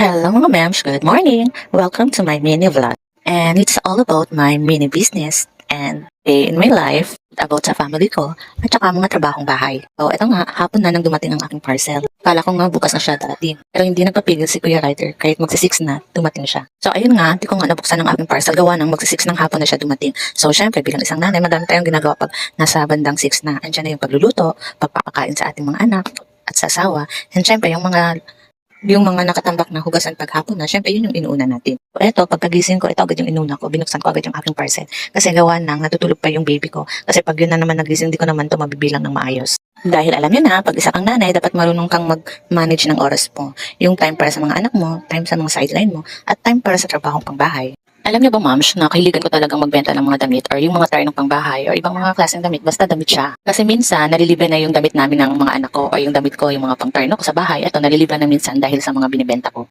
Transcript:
Hello mga mems, good morning! Welcome to my mini vlog. And it's all about my mini business and day in my life, about sa family ko, at saka mga trabahong bahay. So eto nga, hapon na nang dumating ang aking parcel. Kala ko nga bukas na siya darating. Pero hindi nagpapigil si Kuya Ryder, kahit magsi-6 na, dumating siya. So ayun nga, hindi ko nga nabuksan ang aking parcel, gawa ng magsi-6 ng hapon na siya dumating. So syempre, bilang isang nanay, madami tayong ginagawa pag nasa bandang 6 na. Andiyan na yung pagluluto, pagpapakain sa ating mga anak, at sa asawa. And syempre, yung mga nakatambak na hugasan paghapon na, syempre yun yung inuuna natin. So eto, pagkagising ko, ito agad yung inuna ko, binuksan ko agad yung aking parcel. Kasi gawa nang natutulog pa yung baby ko. Kasi pag yun na naman nagising, di ko naman to mabibilang ng maayos. Dahil alam nyo na, pag isa kang nanay, dapat marunong kang mag-manage ng oras mo. Yung time para sa mga anak mo, time sa mga sideline mo, at time para sa trabahong pangbahay. Alam niyo ba, moms, na kahiligan ko talagang magbenta ng mga damit or yung mga tire ng pangbahay or ibang mga klaseng damit, basta damit siya. Kasi minsan, nalilibre na yung damit namin ng mga anak ko o yung damit ko, yung mga pang-turno ko sa bahay, at nalilibre na minsan dahil sa mga binibenta ko.